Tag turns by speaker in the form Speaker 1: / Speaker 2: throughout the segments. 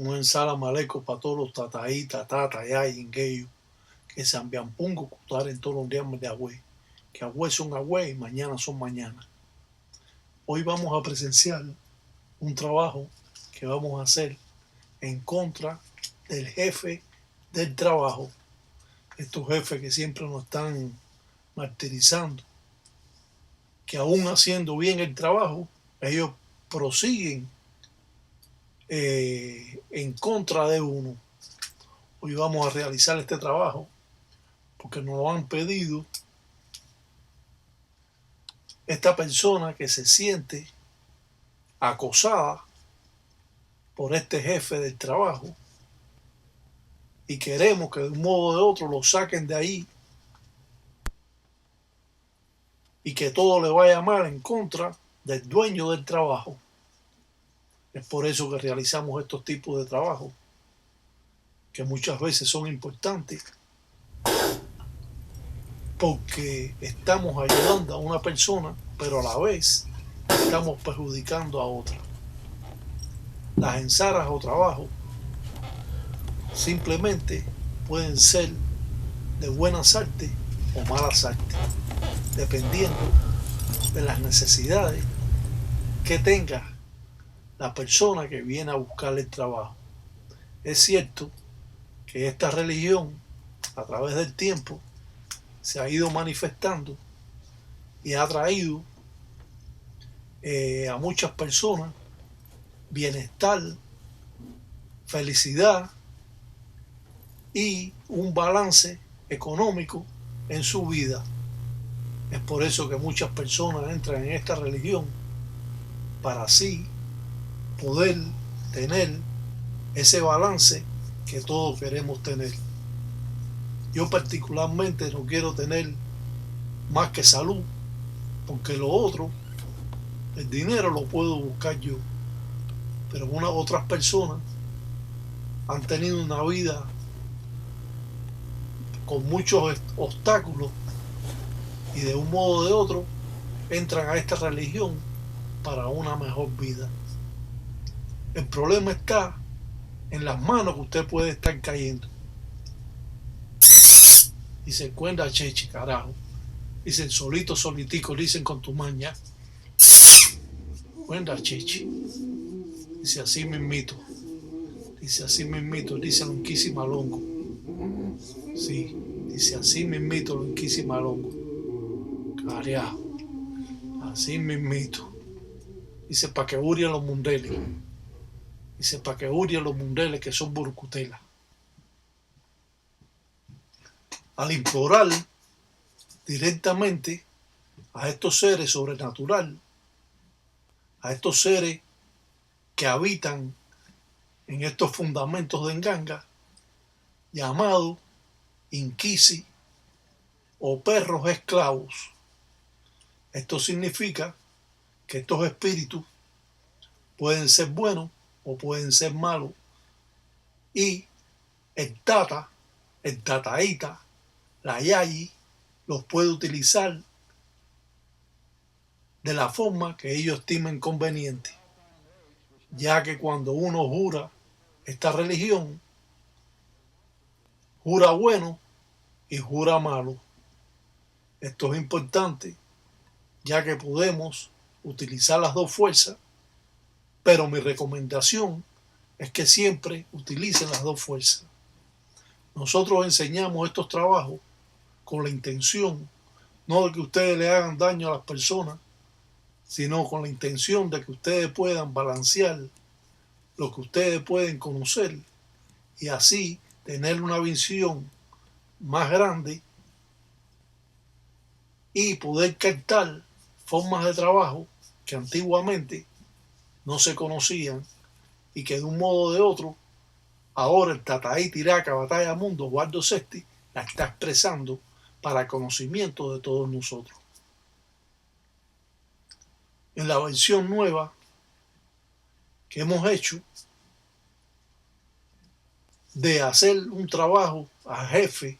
Speaker 1: un ensala maleco para todos los tataí, tatata, ya y ingueyo, que se ambian pungo cutar en todos los días de agüe, que agüe son agüe y mañana son mañana. Hoy vamos a presenciar un trabajo que vamos a hacer en contra del jefe del trabajo. Estos jefes que siempre nos están martirizando, que aún haciendo bien el trabajo, ellos prosiguen en contra de uno. Hoy vamos a realizar este trabajo porque nos lo han pedido esta persona que se siente acosada por este jefe del trabajo y queremos que de un modo o de otro lo saquen de ahí y que todo le vaya mal en contra del dueño del trabajo. Es por eso que realizamos estos tipos de trabajo, que muchas veces son importantes, porque estamos ayudando a una persona, pero a la vez estamos perjudicando a otra. Las ensaras o trabajos simplemente pueden ser de buenas artes o malas artes, dependiendo de las necesidades que tenga la persona que viene a buscar el trabajo. Es cierto que esta religión a través del tiempo se ha ido manifestando y ha traído a muchas personas bienestar, felicidad y un balance económico en su vida. Es por eso que muchas personas entran en esta religión para así poder tener ese balance que todos queremos tener. Yo particularmente no quiero tener más que salud, porque lo otro, el dinero lo puedo buscar yo, pero otras personas han tenido una vida con muchos obstáculos y de un modo o de otro entran a esta religión para una mejor vida. El problema está en las manos que usted puede estar cayendo. Y se encuentra cheche, carajo. Dicen solito, solitico, dicen con tu maña. Cuenta cheche. Dice así mismito. Dice así mismito, dice Lonquísima Longo. Sí, dice así mismito, Lonquísima Longo. Carajo. Así mismito. Dice pa' que urien los mundeles. Dice pa' que urien los mundeles que son burcutelas. Al implorar directamente a estos seres sobrenaturales, a estos seres que habitan en estos fundamentos de Nganga, llamados Inquisi o perros esclavos. Esto significa que estos espíritus pueden ser buenos o pueden ser malos, y el tata, el tataíta, la yayi los puede utilizar de la forma que ellos estimen conveniente, ya que cuando uno jura esta religión, jura bueno y jura malo. Esto es importante, ya que podemos utilizar las dos fuerzas, pero mi recomendación es que siempre utilicen las dos fuerzas. Nosotros enseñamos estos trabajos con la intención, no de que ustedes le hagan daño a las personas, sino con la intención de que ustedes puedan balancear lo que ustedes pueden conocer y así tener una visión más grande y poder captar formas de trabajo que antiguamente no se conocían y que de un modo o de otro ahora el Tataí Tiraca Batalla Mundo Guardo Sesti la está expresando para el conocimiento de todos nosotros. En la versión nueva que hemos hecho de hacer un trabajo a jefe,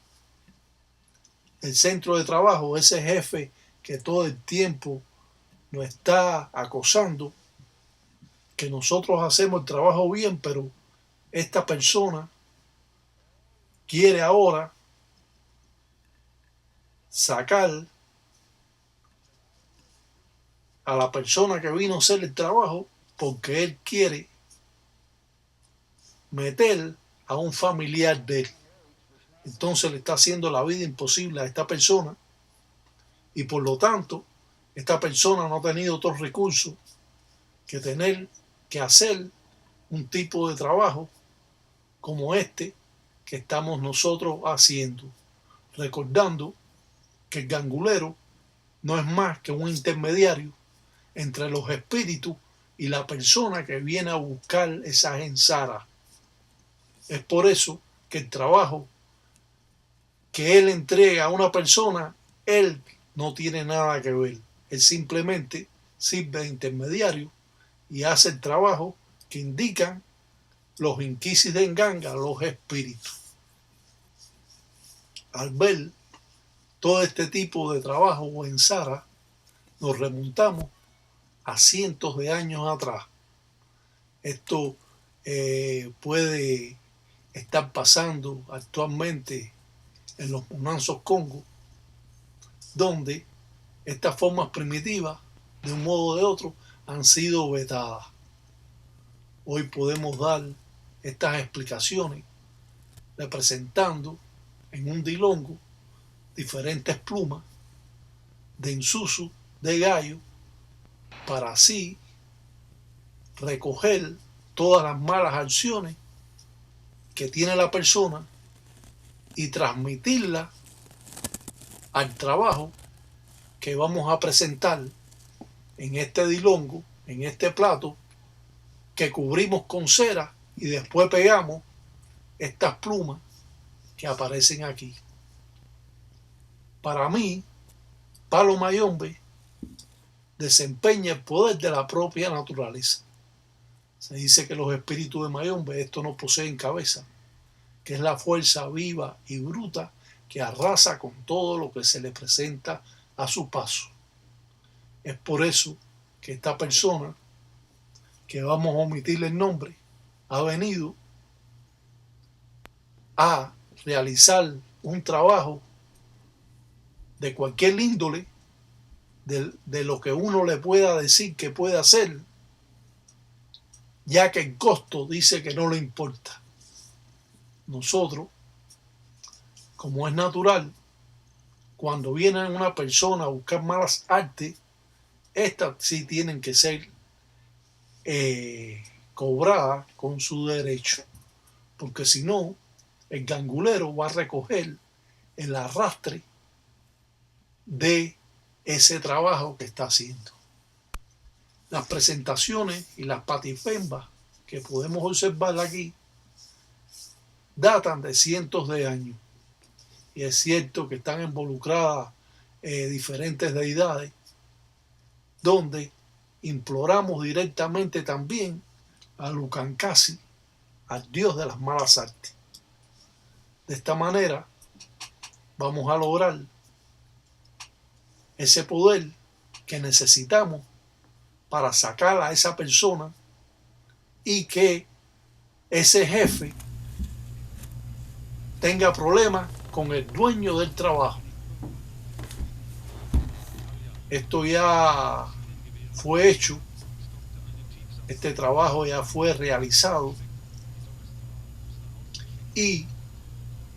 Speaker 1: el centro de trabajo, ese jefe que todo el tiempo nos está acosando, que nosotros hacemos el trabajo bien, pero esta persona quiere ahora sacar a la persona que vino a hacer el trabajo porque él quiere meter a un familiar de él. Entonces le está haciendo la vida imposible a esta persona y por lo tanto esta persona no ha tenido otro recurso que tener que hacer un tipo de trabajo como este que estamos nosotros haciendo, recordando que el gangulero no es más que un intermediario entre los espíritus y la persona que viene a buscar esas ensaras. Es por eso que el trabajo que él entrega a una persona, él no tiene nada que ver. Él simplemente sirve de intermediario y hace el trabajo que indican los inquisis de Nganga, los espíritus. Al ver todo este tipo de trabajo o ensara, nos remontamos a cientos de años atrás. Esto puede estar pasando actualmente en los Monanzos Congo, donde estas formas primitivas, de un modo o de otro, han sido vetadas. Hoy podemos dar estas explicaciones representando en un dilongo diferentes plumas de insusu, de gallo, para así recoger todas las malas acciones que tiene la persona y transmitirla al trabajo que vamos a presentar en este dilongo, en este plato que cubrimos con cera y después pegamos estas plumas que aparecen aquí. Para mí, Palo Mayombe desempeña el poder de la propia naturaleza. Se dice que los espíritus de Mayombe, esto no poseen cabeza, que es la fuerza viva y bruta que arrasa con todo lo que se le presenta a su paso. Es por eso que esta persona, que vamos a omitirle el nombre, ha venido a realizar un trabajo de cualquier índole, de lo que uno le pueda decir que puede hacer, ya que el costo dice que no le importa. Nosotros, como es natural, cuando viene una persona a buscar malas artes, estas sí tienen que ser cobradas con su derecho, porque si no, el gangulero va a recoger el arrastre de ese trabajo que está haciendo. Las presentaciones y las patipembas que podemos observar aquí datan de cientos de años, y es cierto que están involucradas diferentes deidades, donde imploramos directamente también a Lucancasi, al dios de las malas artes. De esta manera vamos a lograr ese poder que necesitamos para sacar a esa persona y que ese jefe tenga problemas con el dueño del trabajo. Esto ya fue hecho, este trabajo ya fue realizado y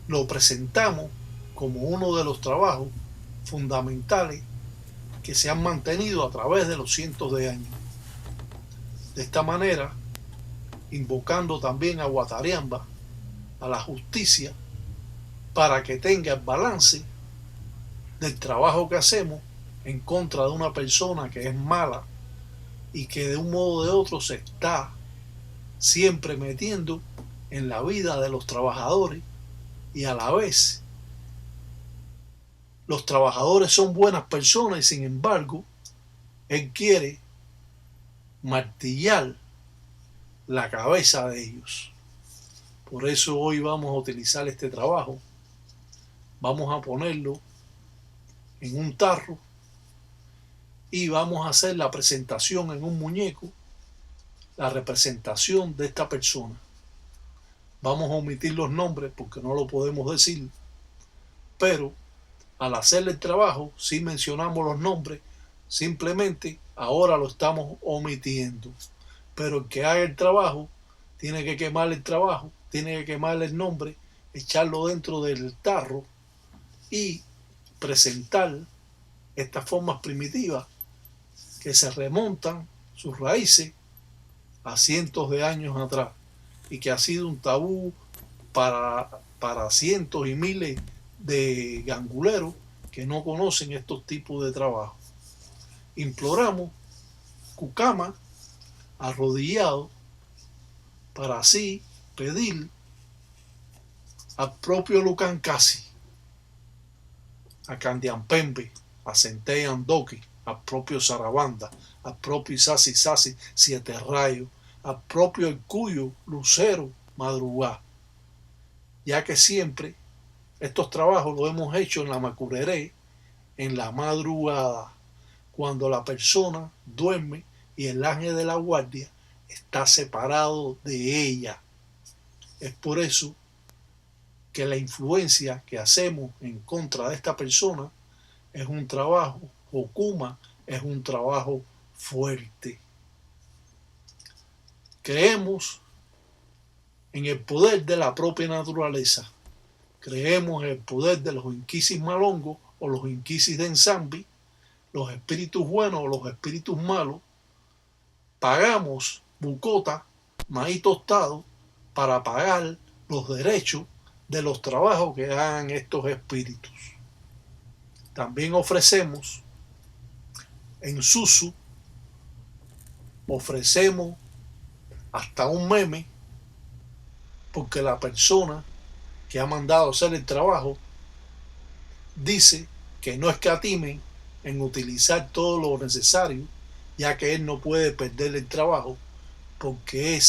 Speaker 1: lo presentamos como uno de los trabajos fundamentales que se han mantenido a través de los cientos de años. De esta manera, invocando también a Guatariamba, a la justicia, para que tenga el balance del trabajo que hacemos en contra de una persona que es mala y que de un modo o de otro se está siempre metiendo en la vida de los trabajadores, y a la vez los trabajadores son buenas personas y sin embargo él quiere martillar la cabeza de ellos. Por eso hoy vamos a utilizar este trabajo, vamos a ponerlo en un tarro y vamos a hacer la presentación en un muñeco, la representación de esta persona. Vamos a omitir los nombres porque no lo podemos decir, pero al hacer el trabajo sí mencionamos los nombres, simplemente ahora lo estamos omitiendo. Pero el que haga el trabajo tiene que quemar el trabajo, tiene que quemar el nombre, echarlo dentro del tarro y presentar estas formas primitivas que se remontan sus raíces a cientos de años atrás y que ha sido un tabú para cientos y miles de ganguleros que no conocen estos tipos de trabajo. Imploramos Cucama arrodillado para así pedir al propio Lucancasi, a Candiampembe, a Centella Andoque, al propio Sarabanda, al propio Isasi Sasi Siete Rayos, al propio El Cuyo Lucero Madrugá, ya que siempre estos trabajos los hemos hecho en la Macureré, en la madrugada, cuando la persona duerme y el ángel de la guardia está separado de ella. Es por eso que la influencia que hacemos en contra de esta persona es un trabajo, Okuma es un trabajo fuerte. Creemos en el poder de la propia naturaleza. Creemos en el poder de los inquisis malongos o los inquisis de Enzambi, los espíritus buenos o los espíritus malos. Pagamos bucota, maíz tostado, para pagar los derechos de los trabajos que hagan estos espíritus. También ofrecemos en Susu, ofrecemos hasta un meme, porque la persona que ha mandado hacer el trabajo dice que no escatimen en utilizar todo lo necesario, ya que él no puede perder el trabajo porque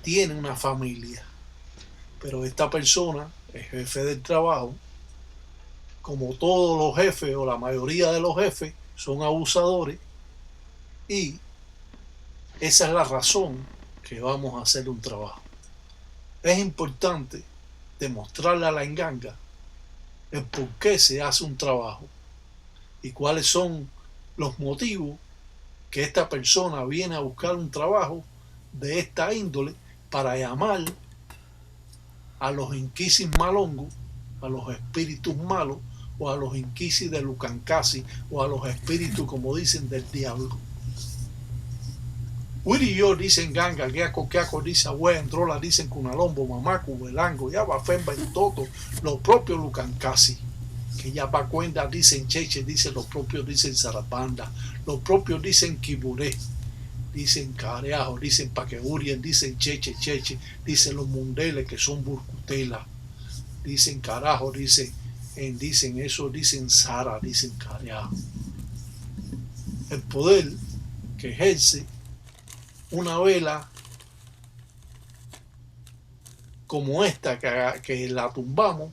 Speaker 1: tiene una familia. Pero esta persona, el jefe del trabajo, como todos los jefes o la mayoría de los jefes, son abusadores, y esa es la razón que vamos a hacer un trabajo. Es importante demostrarle a la enganga el por qué se hace un trabajo y cuáles son los motivos que esta persona viene a buscar un trabajo de esta índole para llamar a los inquisis malongos, a los espíritus malos, o a los inquisis de Lucancasi, o a los espíritus, como dicen, del diablo. Wiri y yo dicen ganga, Giaco, dice Abuen, Drola, dicen Cunalombo, Mamacu, Belango, Yaba, Femba y Toto, los propios Lucancasi, que Yaba Cuenda dicen Cheche, dicen los propios, dicen Zarabanda, los propios dicen Kiburé, dicen Careajo, dicen Paqueurien, dicen Cheche, dicen los Mundeles que son Burcutela, dicen Carajo, dicen eso, dicen Sara, dicen Careajo. El poder que ejerce una vela como esta que la tumbamos,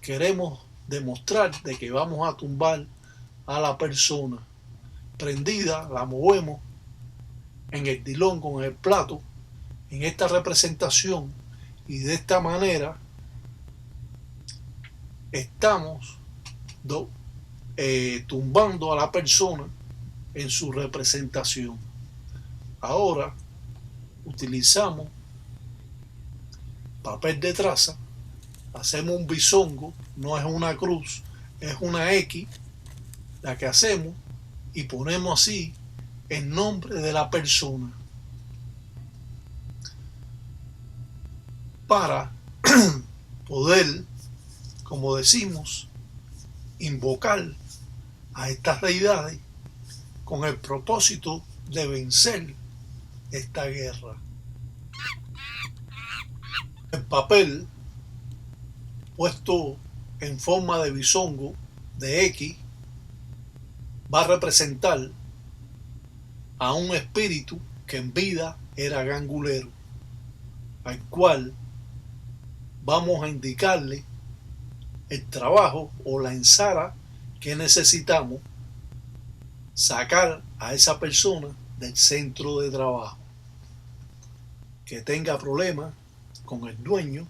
Speaker 1: queremos demostrar de que vamos a tumbar a la persona. Prendida, la movemos en el tilón con el plato, en esta representación, y de esta manera estamos tumbando a la persona en su representación. Ahora utilizamos papel de traza, hacemos un bisongo, no es una cruz, es una X la que hacemos, y ponemos así el nombre de la persona para poder, como decimos, invocar a estas deidades con el propósito de vencer esta guerra. El papel puesto en forma de bisongo de X va a representar a un espíritu que en vida era gangulero, al cual vamos a indicarle el trabajo o la ensara que necesitamos sacar a esa persona del centro de trabajo, que tenga problemas con el dueño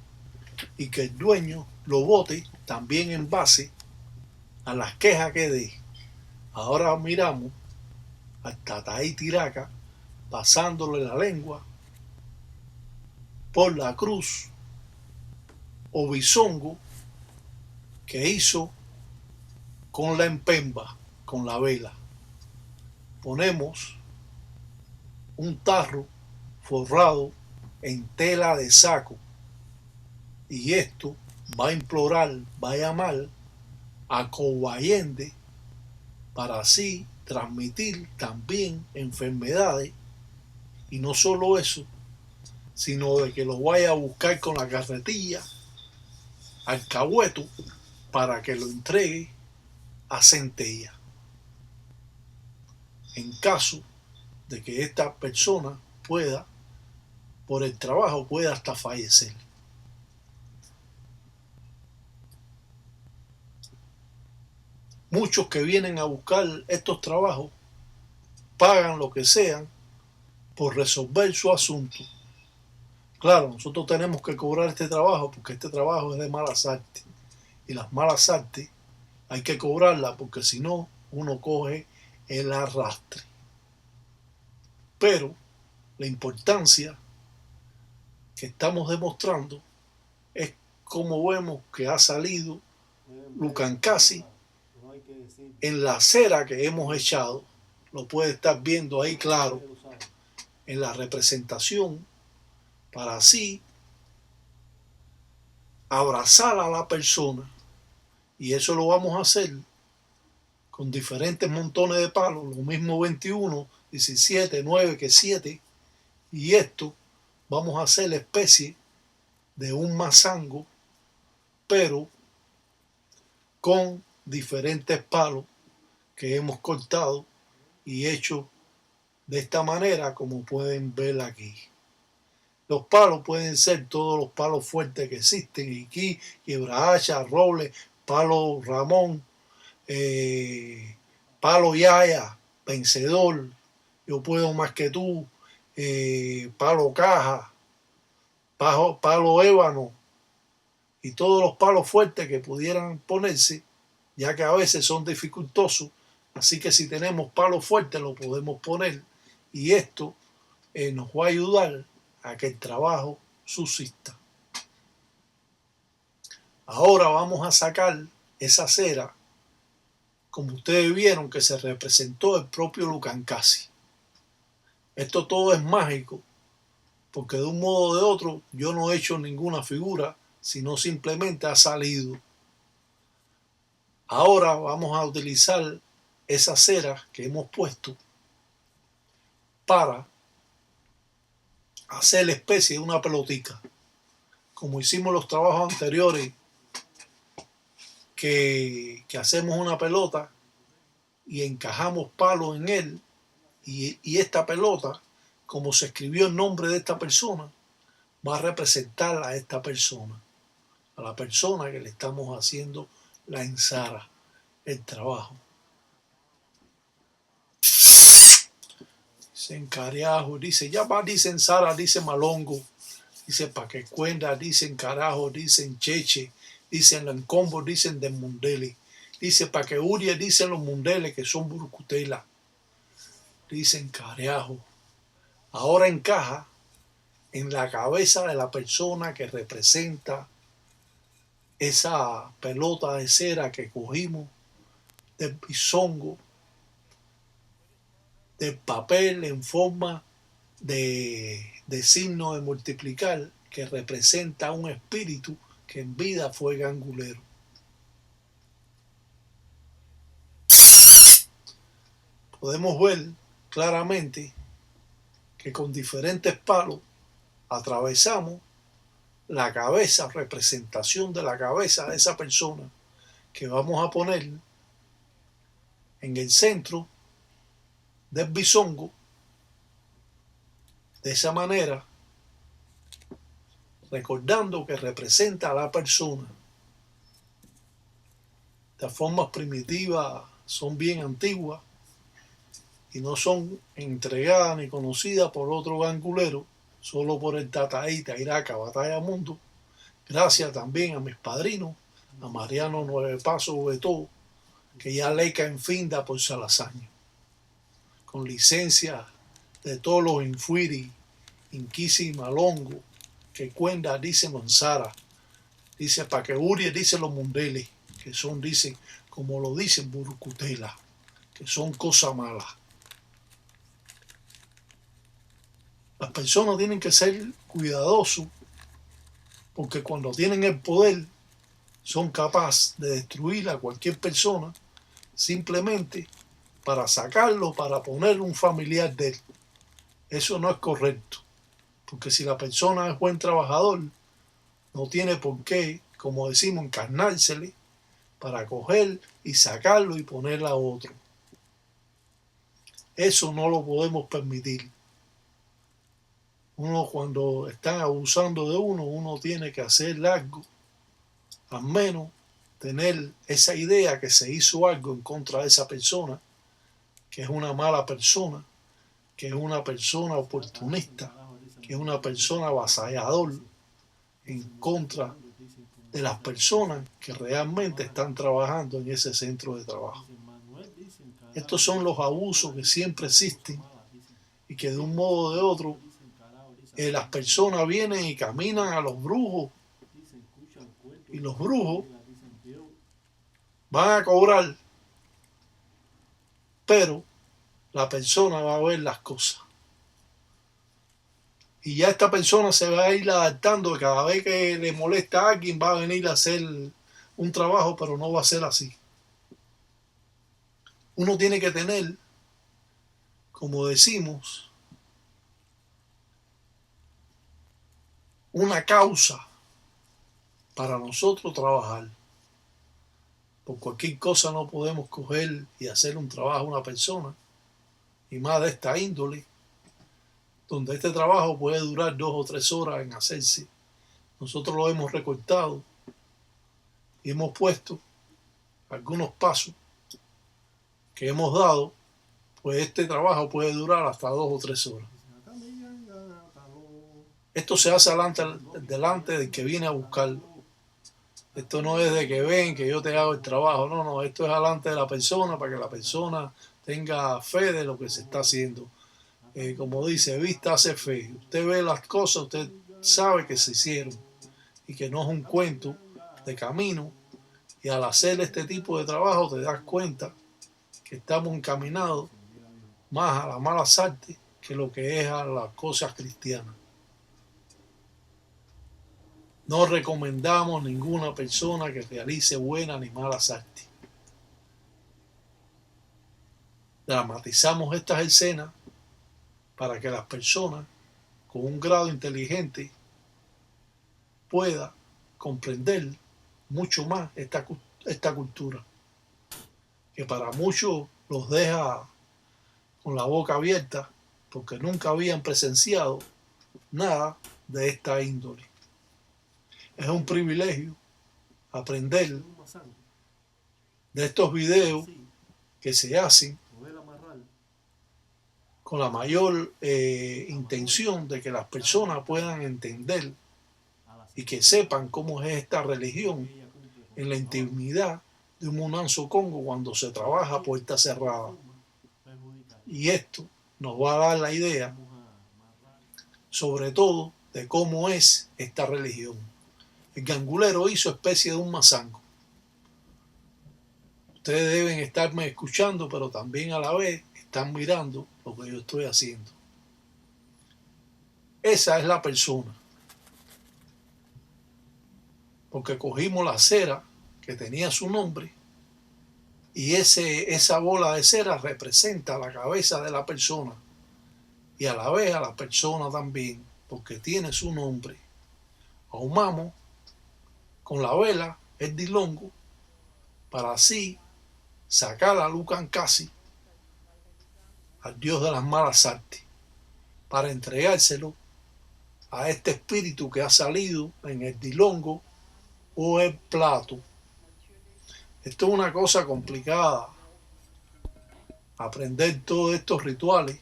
Speaker 1: y que el dueño lo vote también en base a las quejas que dé. Ahora miramos al Tataí Tiraca pasándole la lengua por la cruz o bisongo que hizo con la empemba, con la vela. Ponemos un tarro forrado en tela de saco y esto va a implorar, va a llamar a Cobayende para así transmitir también enfermedades y no solo eso, sino de que lo vaya a buscar con la carretilla al Cahueto para que lo entregue a Centella. En caso de que esta persona pueda, por el trabajo, pueda hasta fallecer. Muchos que vienen a buscar estos trabajos pagan lo que sean por resolver su asunto. Claro, nosotros tenemos que cobrar este trabajo porque este trabajo es de malas artes. Y las malas artes hay que cobrarlas porque si no, uno coge el arrastre. Pero la importancia que estamos demostrando es cómo vemos que ha salido Lucancasi en la cera que hemos echado. Lo puede estar viendo ahí claro en la representación para así abrazar a la persona. Y eso lo vamos a hacer con diferentes montones de palos, lo mismo 21, 17, 9 que 7. Y esto vamos a hacer la especie de un mazango, pero con diferentes palos que hemos cortado y hecho de esta manera, como pueden ver aquí. Los palos pueden ser todos los palos fuertes que existen aquí: quiebrahacha, roble, palo Ramón, palo Yaya, vencedor, yo puedo más que tú, palo caja, palo ébano y todos los palos fuertes que pudieran ponerse, ya que a veces son dificultosos. Así que si tenemos palos fuertes lo podemos poner y esto nos va a ayudar a que el trabajo subsista. Ahora vamos a sacar esa cera, como ustedes vieron que se representó el propio Lucancasi. Esto todo es mágico, porque de un modo o de otro yo no he hecho ninguna figura, sino simplemente ha salido. Ahora vamos a utilizar esa cera que hemos puesto para hacer la especie de una pelotica, como hicimos los trabajos anteriores, que hacemos una pelota y encajamos palos en él, y esta pelota, como se escribió el nombre de esta persona, va a representar a esta persona, a la persona que le estamos haciendo la ensara, el trabajo. Dicen carajo, dice ya va, dicen Sara, dice malongo, dice paquecuenda, dicen carajo, dicen cheche, dicen lancombo, dicen desmundele, dice paqueuria, dicen los mundeles que son burcutela, dicen carajo. Ahora encaja en la cabeza de la persona que representa esa pelota de cera que cogimos del bisongo, del papel en forma de signo de multiplicar, que representa un espíritu que en vida fue gangulero. Podemos ver claramente que con diferentes palos atravesamos la cabeza, representación de la cabeza de esa persona, que vamos a poner en el centro del bisongo, de esa manera, recordando que representa a la persona. Las formas primitivas son bien antiguas y no son entregadas ni conocidas por otro gangulero, solo por el Tataíta, Iraca, Batalla Mundo. Gracias también a mis padrinos, a Mariano Nueve Pasos Betó, que ya leca en finda por Salasaña, con licencia de todos los Infuiri, Inquisi Malongo, que cuenta, dice Manzara, dice Paqueurie, dice los Mundeles, que son, dicen, como lo dicen Burucutela, que son cosas malas. Las personas tienen que ser cuidadosos, porque cuando tienen el poder son capaces de destruir a cualquier persona simplemente para sacarlo, para poner un familiar de él. Eso no es correcto, porque si la persona es buen trabajador, no tiene por qué, como decimos, encarnársele para coger y sacarlo y ponerle a otro. Eso no lo podemos permitir. Uno, cuando están abusando de uno, uno tiene que hacer algo, al menos tener esa idea que se hizo algo en contra de esa persona, que es una mala persona, que es una persona oportunista, que es una persona avasallador en contra de las personas que realmente están trabajando en ese centro de trabajo. Estos son los abusos que siempre existen y que de un modo o de otro las personas vienen y caminan a los brujos y los brujos van a cobrar, pero la persona va a ver las cosas. Y ya esta persona se va a ir adaptando, que cada vez que le molesta a alguien va a venir a hacer un trabajo, pero no va a ser así. Uno tiene que tener, como decimos, una causa para nosotros trabajar. Por cualquier cosa no podemos coger y hacer un trabajo a una persona, y más de esta índole, donde este trabajo puede durar 2 o 3 horas en hacerse. Nosotros lo hemos recortado y hemos puesto algunos pasos que hemos dado, pues este trabajo puede durar hasta 2 o 3 horas. Esto se hace delante del que viene a buscarlo. Esto no es de que ven, que yo te hago el trabajo, no, esto es delante de la persona para que la persona tenga fe de lo que se está haciendo. Como dice, vista hace fe. Usted ve las cosas, usted sabe que se hicieron y que no es un cuento de camino, y al hacer este tipo de trabajo te das cuenta que estamos encaminados más a las malas artes que lo que es a las cosas cristianas. No recomendamos ninguna persona que realice buenas ni malas artes. Dramatizamos estas escenas para que las personas con un grado inteligente puedan comprender mucho más esta cultura, que para muchos los deja con la boca abierta porque nunca habían presenciado nada de esta índole. Es un privilegio aprender de estos videos que se hacen con la mayor intención de que las personas puedan entender y que sepan cómo es esta religión en la intimidad de un Munanzo Congo cuando se trabaja a puerta cerrada. Y esto nos va a dar la idea, sobre todo, de cómo es esta religión. El gangulero hizo especie de un mazango. Ustedes deben estarme escuchando, pero también a la vez están mirando lo que yo estoy haciendo. Esa es la persona. Porque cogimos la cera que tenía su nombre y esa bola de cera representa la cabeza de la persona y a la vez a la persona también, porque tiene su nombre. Ahumamos con la vela el dilongo para así sacar a Lucancasi, al dios de las malas artes, para entregárselo a este espíritu que ha salido en el dilongo o el plato. Esto es una cosa complicada, aprender todos estos rituales,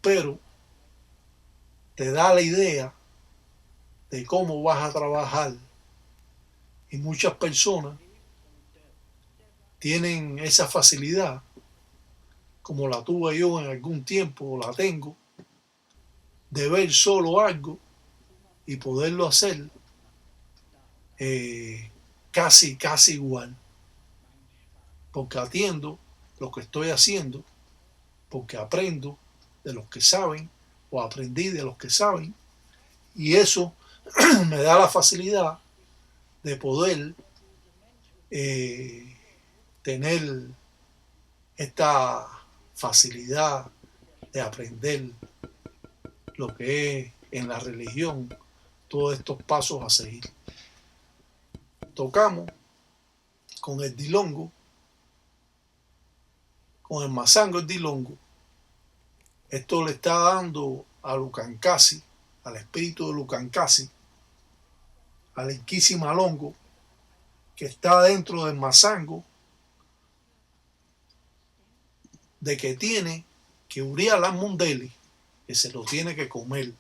Speaker 1: pero te da la idea de cómo vas a trabajar. Y muchas personas tienen esa facilidad, como la tuve yo en algún tiempo, o la tengo, de ver solo algo y poderlo hacer casi igual. Porque atiendo lo que estoy haciendo, porque aprendo de los que saben, o aprendí de los que saben, y eso me da la facilidad de poder tener esta facilidad de aprender lo que es en la religión, todos estos pasos a seguir. Tocamos con el dilongo, con el masango, el dilongo. Esto le está dando a Lucancasi, al espíritu de Lucancasi, al Inquisi Malongo, que está dentro del masango, de que tiene que Uriah Mundeli, que se lo tiene que comer.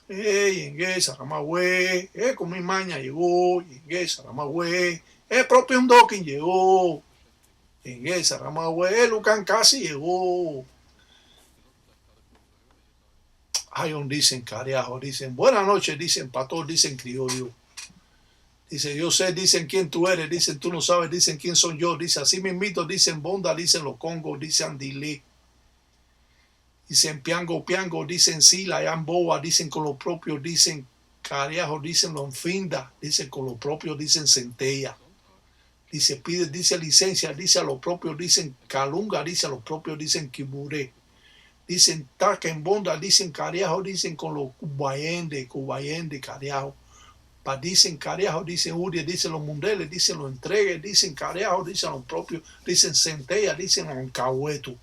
Speaker 1: Yengue, Saramagüe, con mi maña llegó, Yengue, Saramagüe, propio un Dokin llegó, Yengue, Saramagüe, Lucancasi llegó. Ayon dicen cariajo, dicen buenas noches, dicen pastor, dicen criollo. Dice, yo sé, dicen quién tú eres, dicen tú no sabes, dicen quién soy yo, dice así mismito, dicen Bonda, dicen los Congos, dicen Andilé, dicen Piango, Piango, dicen Sila, Yamboa, dicen con los propios, dicen Cariajo, dicen Lonfinda, dicen con los propios, dicen Centella, dice pide, dice licencia, dice a los propios, dicen Calunga, dice a los propios, dicen Kiburé, dicen Taken Bonda, dicen Cariajo, dicen con los Cubayende, Cariajo. Dicen Cariajo, dicen Uriah, dicen los Mundeles, dicen los Entregues, dicen Cariajo, dicen los propios, dicen Centella, dicen Ancahueto.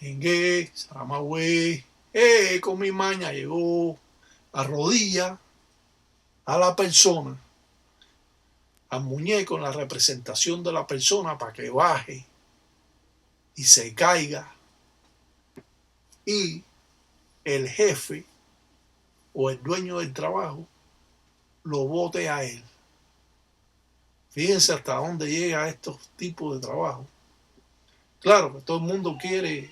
Speaker 1: Yengue, Saramagüe, con mi maña llegó, arrodilla a la persona, al muñeco en la representación de la persona para que baje y se caiga. Y el jefe o el dueño del trabajo lo bote a él. Fíjense hasta dónde llega estos tipos de trabajo. Claro que todo el mundo quiere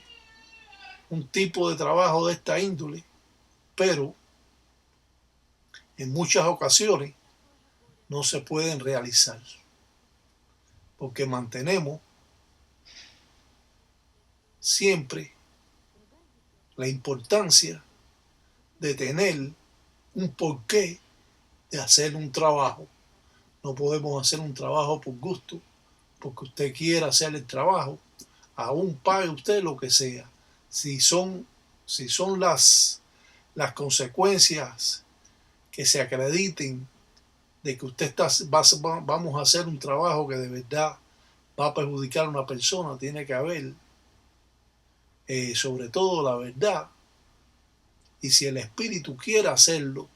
Speaker 1: un tipo de trabajo de esta índole, pero en muchas ocasiones no se pueden realizar porque mantenemos siempre la importancia de tener un porqué de hacer un trabajo. No podemos hacer un trabajo por gusto, porque usted quiera hacer el trabajo, aún pague usted lo que sea. Si son las consecuencias que se acrediten de que usted vamos a hacer un trabajo que de verdad va a perjudicar a una persona, tiene que haber sobre todo la verdad. Y si el espíritu quiere hacerlo,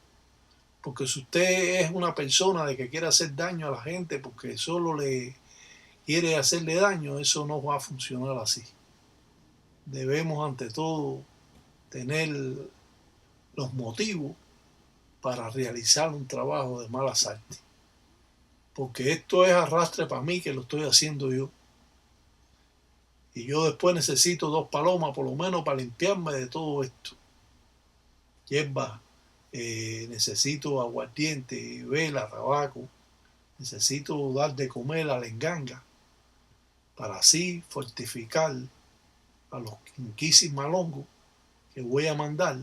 Speaker 1: porque si usted es una persona de que quiere hacer daño a la gente porque solo le quiere hacerle daño, eso no va a funcionar así. Debemos ante todo tener los motivos para realizar un trabajo de malas artes. Porque esto es arrastre para mí que lo estoy haciendo yo. Y yo después necesito 2 palomas por lo menos para limpiarme de todo esto. Hierba, necesito aguardiente, vela, tabaco. Necesito dar de comer a la enganga para así fortificar a los Inquisis Malongos que voy a mandar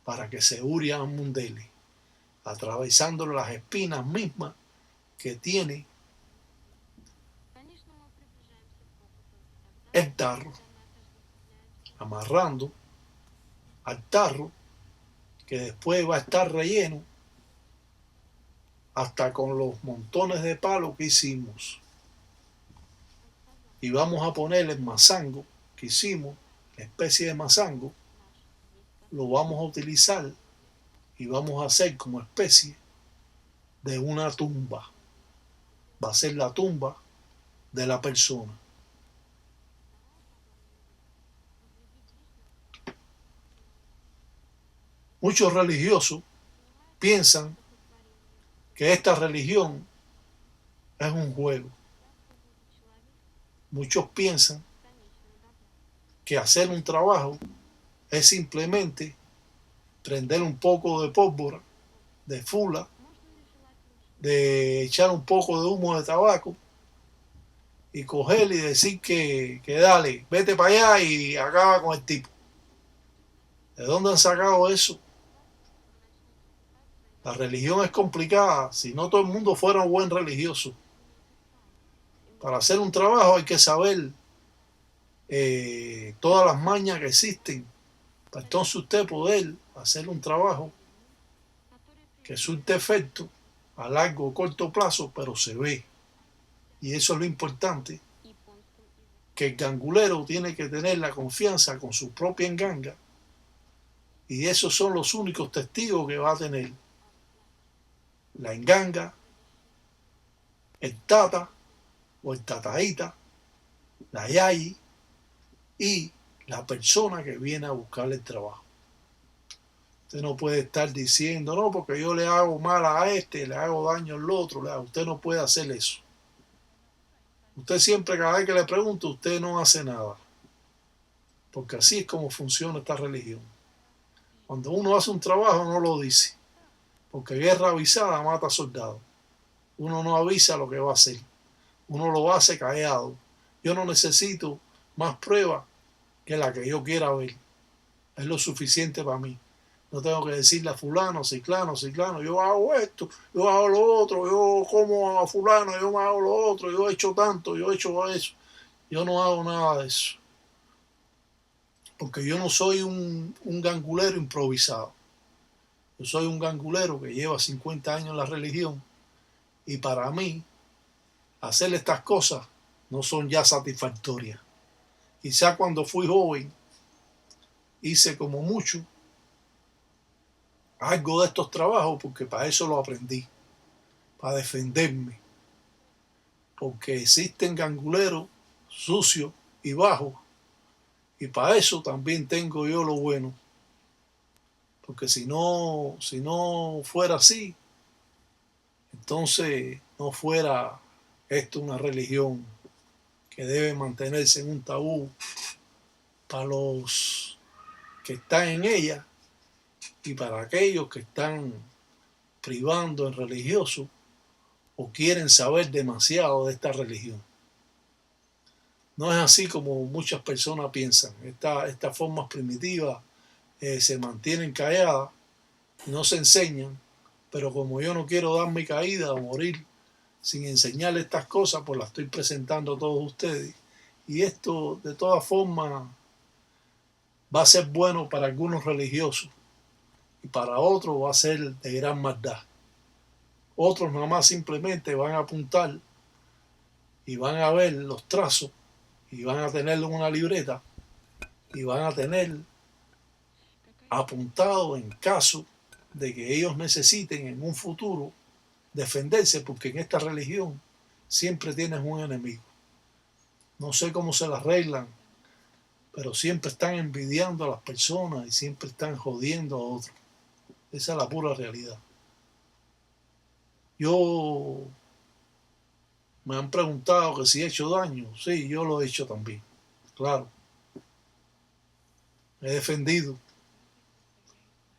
Speaker 1: para que se Uriah Mundeli, atravesándole las espinas mismas que tiene el tarro, amarrando al tarro que después va a estar relleno hasta con los montones de palos que hicimos. Y vamos a poner el mazango que hicimos, la especie de mazango, lo vamos a utilizar y vamos a hacer como especie de una tumba. va a ser la tumba de la persona. Muchos religiosos piensan que esta religión es un juego. Muchos piensan que hacer un trabajo es simplemente prender un poco de pólvora, de fula, de echar un poco de humo de tabaco y coger y decir que dale, vete para allá y acaba con el tipo. ¿De dónde han sacado eso? La religión es complicada. Si no todo el mundo fuera un buen religioso. Para hacer un trabajo hay que saber todas las mañas que existen. Para entonces usted poder hacer un trabajo que surte efecto a largo o corto plazo, pero se ve. Y eso es lo importante, que el gangulero tiene que tener la confianza con su propia enganga, y esos son los únicos testigos que va a tener: la enganga, el tata o el tataíta, la yayi y la persona que viene a buscarle el trabajo. Usted no puede estar diciendo, no, porque yo le hago mal a este, le hago daño al otro. Usted no puede hacer eso. Usted siempre, cada vez que le pregunto, usted no hace nada. Porque así es como funciona esta religión. Cuando uno hace un trabajo no lo dice. Porque guerra avisada mata soldados. Uno no avisa lo que va a hacer. Uno lo hace callado. Yo no necesito más pruebas que la que yo quiera ver. Es lo suficiente para mí. No tengo que decirle a fulano, ciclano, yo hago esto, yo hago lo otro, yo como a fulano, yo me hago lo otro, yo he hecho tanto, yo he hecho eso. Yo no hago nada de eso. Porque yo no soy un gangulero improvisado. Yo soy un gangulero que lleva 50 años en la religión, y para mí hacer estas cosas no son ya satisfactorias. Quizá cuando fui joven hice como mucho algo de estos trabajos porque para eso lo aprendí, para defenderme, porque existen ganguleros sucios y bajos, y para eso también tengo yo lo bueno, porque si no fuera así, entonces no fuera esto una religión que debe mantenerse en un tabú para los que están en ella y para aquellos que están privando en religioso o quieren saber demasiado de esta religión. No es así como muchas personas piensan. Estas formas primitivas se mantienen calladas, no se enseñan, pero como yo no quiero dar mi caída o morir sin enseñarles estas cosas, pues las estoy presentando a todos ustedes. Y esto, de todas formas, va a ser bueno para algunos religiosos y para otros va a ser de gran maldad. Otros nada más simplemente van a apuntar y van a ver los trazos y van a tener una libreta y van a tener apuntado en caso de que ellos necesiten en un futuro defenderse, porque en esta religión siempre tienes un enemigo. No sé cómo se las arreglan, pero siempre están envidiando a las personas y siempre están jodiendo a otros. Esa es la pura realidad. Me han preguntado que si he hecho daño. Sí, yo lo he hecho también. Claro. Me he defendido.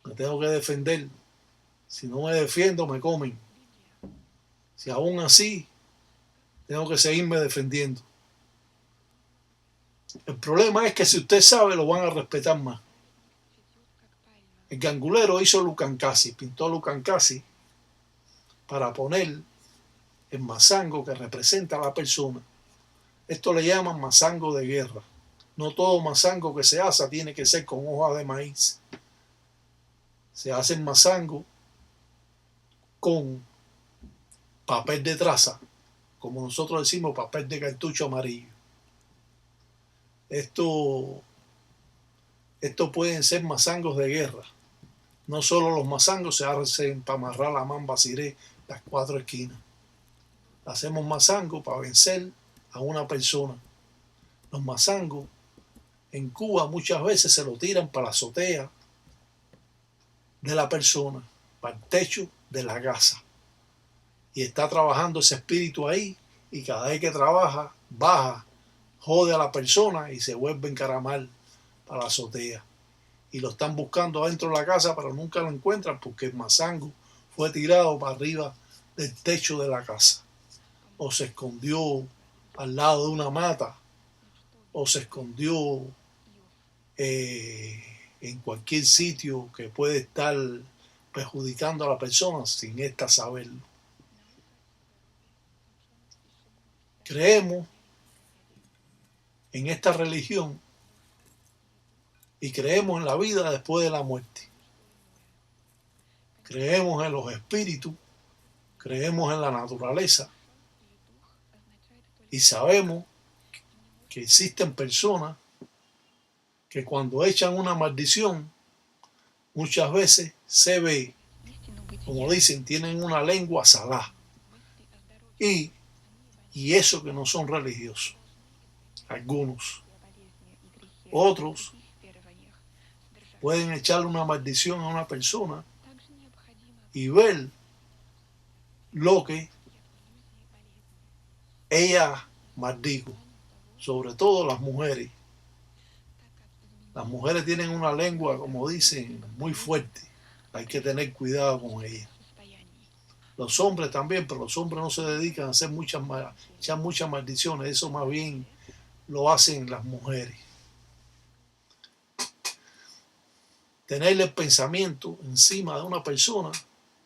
Speaker 1: Me tengo que defender. Si no me defiendo, me comen. Si aún así, tengo que seguirme defendiendo. El problema es que si usted sabe, lo van a respetar más. El gangulero hizo Lucancasi, pintó Lucancasi para poner el mazango que representa a la persona. Esto le llaman mazango de guerra. No todo mazango que se hace tiene que ser con hoja de maíz. Se hace el mazango con papel de traza, como nosotros decimos, papel de cartucho amarillo. Esto pueden ser mazangos de guerra. No solo los mazangos se hacen para amarrar la mamba ciré las 4 esquinas. hacemos mazango para vencer a una persona. Los mazangos en Cuba muchas veces se lo tiran para la azotea de la persona, para el techo de la casa. Y está trabajando ese espíritu ahí, y cada vez que trabaja, baja, jode a la persona y se vuelve a encaramar para la azotea. Y lo están buscando adentro de la casa, pero nunca lo encuentran porque el mazango fue tirado para arriba del techo de la casa. O se escondió al lado de una mata, o se escondió en cualquier sitio que puede estar perjudicando a la persona sin ésta saberlo. Creemos en esta religión y creemos en la vida después de la muerte. Creemos en los espíritus, creemos en la naturaleza y sabemos que existen personas que cuando echan una maldición muchas veces se ve, como dicen, tienen una lengua salada. Y eso que no son religiosos, algunos. Otros pueden echarle una maldición a una persona y ver lo que ella maldijo, sobre todo las mujeres. Las mujeres tienen una lengua, como dicen, muy fuerte. Hay que tener cuidado con ella. Los hombres también, pero los hombres no se dedican a hacer echar muchas maldiciones. Eso más bien lo hacen las mujeres. Tener el pensamiento encima de una persona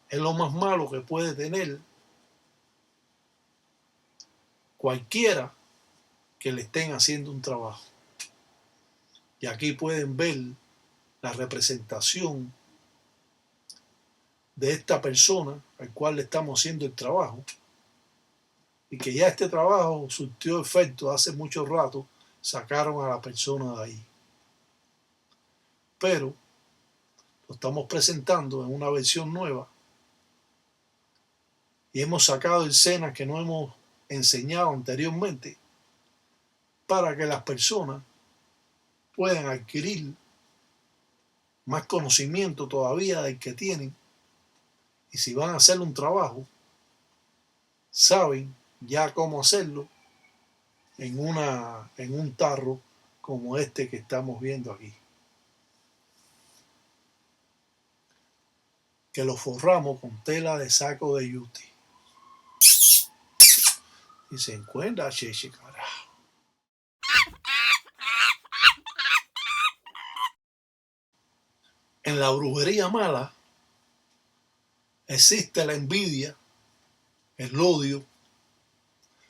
Speaker 1: es lo más malo que puede tener cualquiera que le estén haciendo un trabajo. Y aquí pueden ver la representación de esta persona al cual le estamos haciendo el trabajo, y que ya este trabajo surtió efecto hace mucho rato, sacaron a la persona de ahí. Pero lo estamos presentando en una versión nueva y hemos sacado escenas que no hemos enseñado anteriormente para que las personas puedan adquirir más conocimiento todavía del que tienen, y si van a hacer un trabajo saben ya cómo hacerlo en un tarro como este que estamos viendo aquí, que lo forramos con tela de saco de yute. Y se encuentra cheche, carajo. En la brujería mala existe la envidia, el odio.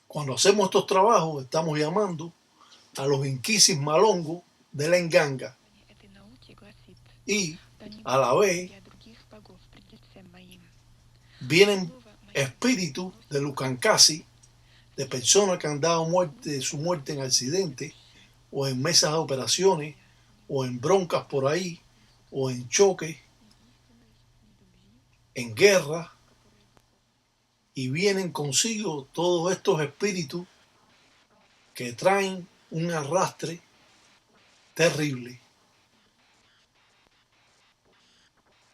Speaker 1: Cuando hacemos estos trabajos estamos llamando a los inquisis malongos de la enganga, y a la vez vienen espíritus de Lucancasi, de personas que han dado su muerte en accidentes o en mesas de operaciones o en broncas por ahí o en choques, en guerra, y vienen consigo todos estos espíritus que traen un arrastre terrible.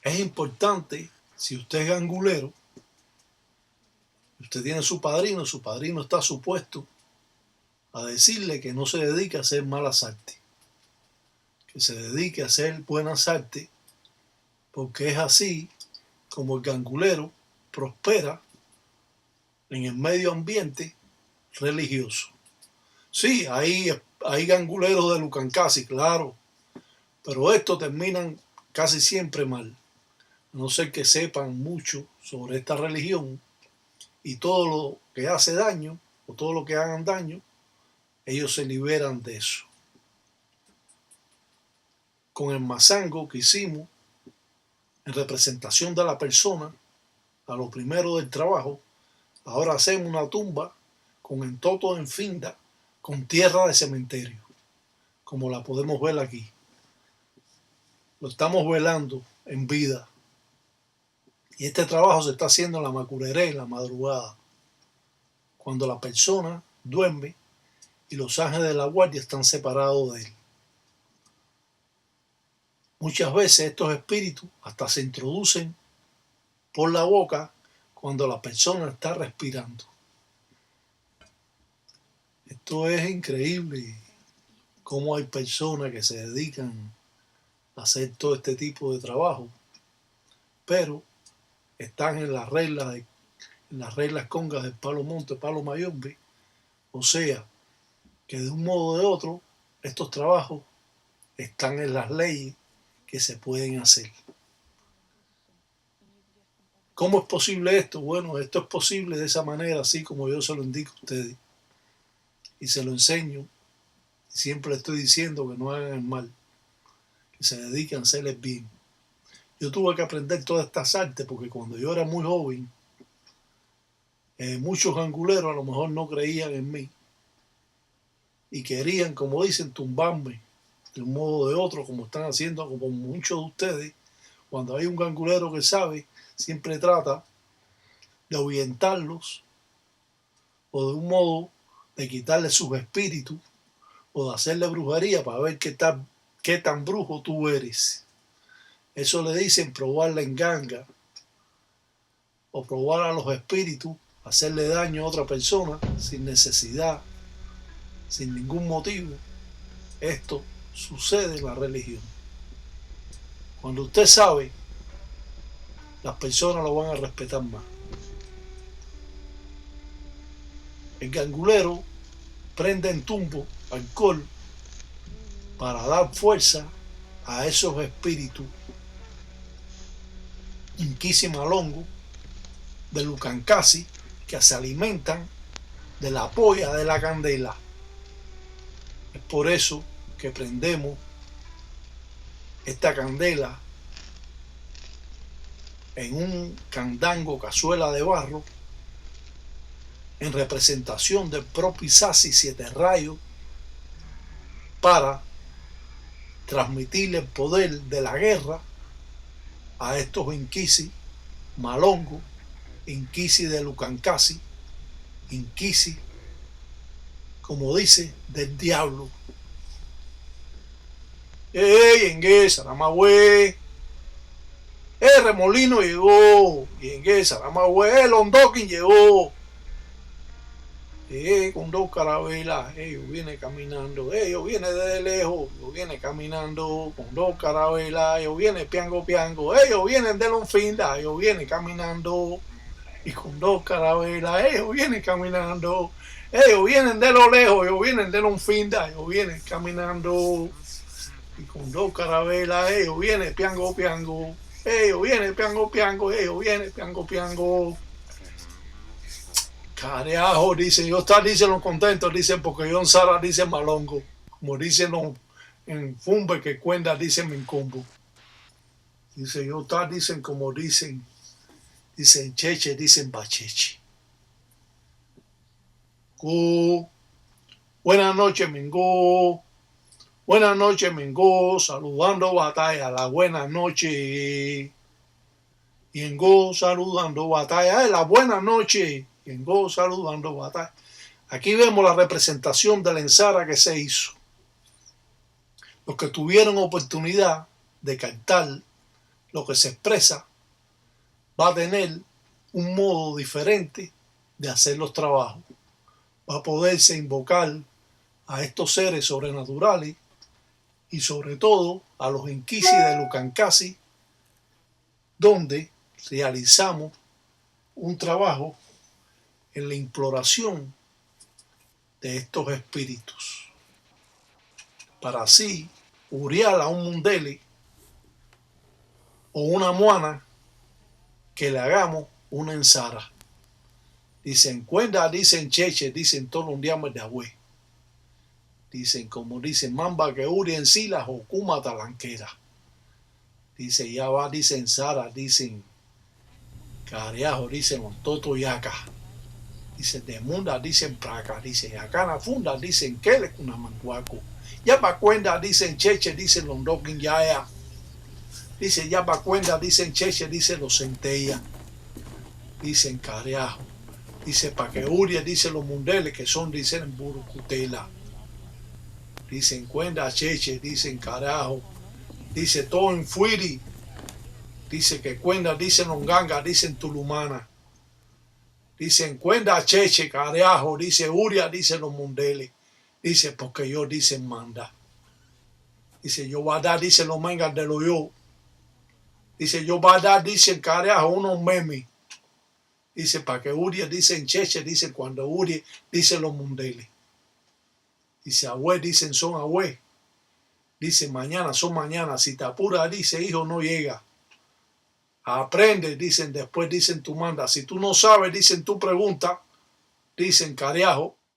Speaker 1: Es importante, si usted es gangulero, usted tiene su padrino está supuesto a decirle que no se dedique a hacer malas artes, que se dedique a hacer buenas artes, porque es así como el gangulero prospera en el medio ambiente religioso. Sí, hay ganguleros de Lucancasi, claro, pero estos terminan casi siempre mal, a no ser que sepan mucho sobre esta religión, y todo lo que hace daño o todo lo que hagan daño, ellos se liberan de eso. Con el mazango que hicimos en representación de la persona, a lo primero del trabajo, ahora hacemos una tumba con entoto en finda, con tierra de cementerio, como la podemos ver aquí. Lo estamos velando en vida. Y este trabajo se está haciendo en la Macureré, en la madrugada. cuando la persona duerme y los ángeles de la guardia están separados de él. Muchas veces estos espíritus hasta se introducen por la boca cuando la persona está respirando. Esto es increíble, cómo hay personas que se dedican a hacer todo este tipo de trabajo, pero están en las reglas congas del Palo Monte, Palo Mayombe. O sea, que de un modo o de otro, estos trabajos están en las leyes que se pueden hacer. ¿Cómo es posible esto? Bueno, esto es posible de esa manera, así como yo se lo indico a ustedes. Y se lo enseño. Siempre les estoy diciendo que no hagan el mal, que se dediquen a hacer el bien. Yo tuve que aprender todas estas artes porque cuando yo era muy joven, muchos ganguleros a lo mejor no creían en mí y querían, como dicen, tumbarme de un modo o de otro, como están haciendo como muchos de ustedes. Cuando hay un gangulero que sabe, siempre trata de ahuyentarlos o de un modo de quitarle sus espíritus o de hacerle brujería para ver qué tan brujo tú eres. Eso le dicen probar la enganga o probar a los espíritus, hacerle daño a otra persona sin necesidad, sin ningún motivo. Esto sucede en la religión. Cuando usted sabe, las personas lo van a respetar más. El gangulero prende en tumbo alcohol para dar fuerza a esos espíritus Inquisi Malongo, de Lucancasi, que se alimentan de la polla de la candela. Es por eso que prendemos esta candela en un candango, cazuela de barro, en representación del propio Isasi Siete Rayos, para transmitirle el poder de la guerra a estos Inquisi Malongo, Inquisi de Lucancasi, Inquisi, como dice, del diablo. ¡Ey, Engue, Saramagüe! Remolino llegó! Y Engue, Saramagüe, Londokin llegó! Con dos carabelas, yo viene caminando, yo viene de lejos, yo viene caminando con dos carabelas, yo viene piango, ellos vienen de Lonfinda, yo viene caminando, y con dos carabelas, ellos vienen caminando, ellos vienen de lo lejos, ellos vienen de Lonfinda, ellos vienen caminando, y con dos carabelas, ellos viene piango, ellos viene piango, ellos viene piango. Carajo, dicen, yo está, dicen los contentos, dicen, porque yo en Sara dicen malongo, como dicen en Fumbe que cuenta, dicen Mincombo. Dice, yo está, dicen como dicen cheche, dicen bacheche. Buenas noches, Mingo. Buenas noches, Mingo, saludando batalla, la buena noche. Mingo saludando batalla, la buena noche. Mingo saludando batalla. Aquí vemos la representación de la ensara que se hizo. Los que tuvieron oportunidad de captar lo que se expresa va a tener un modo diferente de hacer los trabajos. Va a poderse invocar a estos seres sobrenaturales y sobre todo a los Inquisi de Lucancasi, donde realizamos un trabajo en la imploración de estos espíritus, para así uriar a un mundele o una moana que le hagamos una ensara. Dicen cuenda, dicen cheche, dicen todos los días de abue. Dicen como dicen mamba que uri en silas o kuma talanquera. Dice ya va, dicen Sara, dicen carajo, dicen Ontoto Yaca. Dicen de munda, dicen praca, dicen acana funda, dicen que le una manguaco. Ya pa' cuenta, dicen cheche, dicen londoquín ya. Dice ya pa' cuenta, dicen cheche, dicen los centella. Dicen carajo. Dice, para que Uria, dice los mundeles, que son, dicen en Burucutela. Dicen, cuenda cheche, dicen carajo. Dice, todo en fuiri. Dice que cuenda, dicen longanga, dicen tulumana. Dicen, cuenda cheche, carajo. Dice Uria, dicen los mundeles. Dice, porque yo, dicen, manda. Dice, yo va a dar, dicen los mangas de lo yo. Dice, yo va a dar, dicen, carajo, unos memes. Dice, para que Uria, dicen cheche, dicen cuando Uria, dicen los mundeles. Dice, abue, dicen son abue. Dice, mañana son mañana. Si te apuras, dice, hijo, no llega. Aprende, dicen, después dicen, tú manda. Si tú no sabes, dicen, tú pregunta. Dicen, carajo.